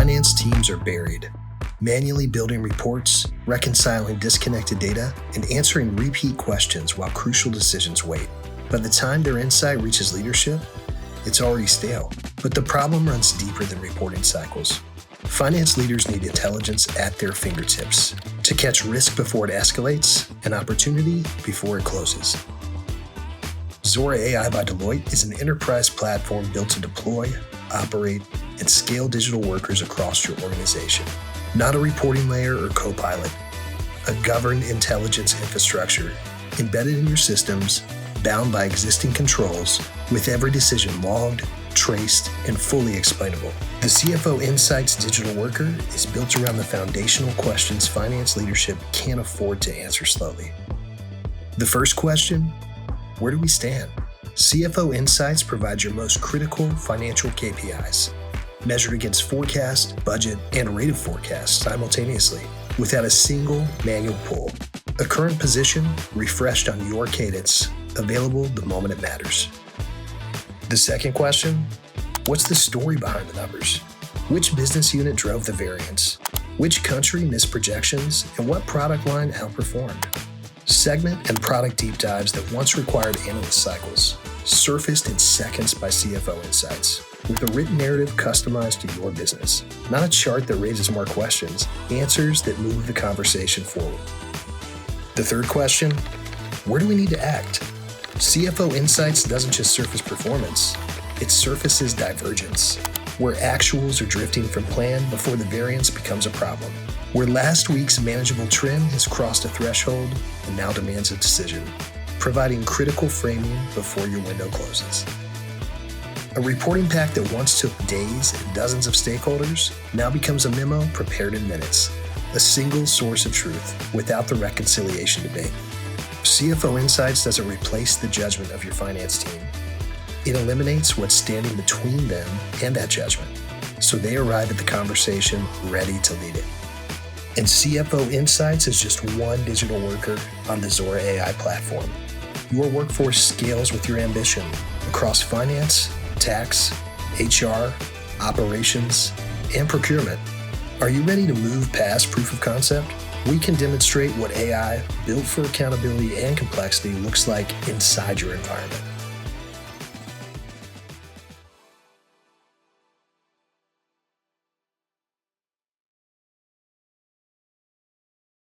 finance teams are buried, manually building reports, reconciling disconnected data, and answering repeat questions while crucial decisions wait. By the time their insight reaches leadership, it's already stale. But the problem runs deeper than reporting cycles. Finance leaders need intelligence at their fingertips to catch risk before it escalates and opportunity before it closes. Zora AI by Deloitte is an enterprise platform built to deploy, operate, and scale digital workers across your organization. Not a reporting layer or co-pilot, a governed intelligence infrastructure embedded in your systems, bound by existing controls, with every decision logged, traced, and fully explainable. The CFO Insights digital worker is built around the foundational questions finance leadership can't afford to answer slowly. The first question, where do we stand? CFO Insights provides your most critical financial KPIs, measured against forecast, budget, and rate of forecast simultaneously, without a single manual pull. A current position refreshed on your cadence, available the moment it matters. The second question, what's the story behind the numbers? Which business unit drove the variance? Which country missed projections, and what product line outperformed? Segment and product deep dives that once required analyst cycles surfaced in seconds by CFO Insights, with a written narrative customized to your business. Not a chart that raises more questions, answers that move the conversation forward. The third question, where do we need to act? CFO Insights doesn't just surface performance, it surfaces divergence, where actuals are drifting from plan before the variance becomes a problem, where last week's manageable trim has crossed a threshold and now demands a decision, providing critical framing before your window closes. A reporting pack that once took days and dozens of stakeholders now becomes a memo prepared in minutes, a single source of truth without the reconciliation debate. CFO Insights doesn't replace the judgment of your finance team. It eliminates what's standing between them and that judgment, so they arrive at the conversation ready to lead it. And CFO Insights is just one digital worker on the Zora AI platform. Your workforce scales with your ambition across finance, tax, HR, operations, and procurement. Are you ready to move past proof of concept? We can demonstrate what AI, built for accountability and complexity, looks like inside your environment.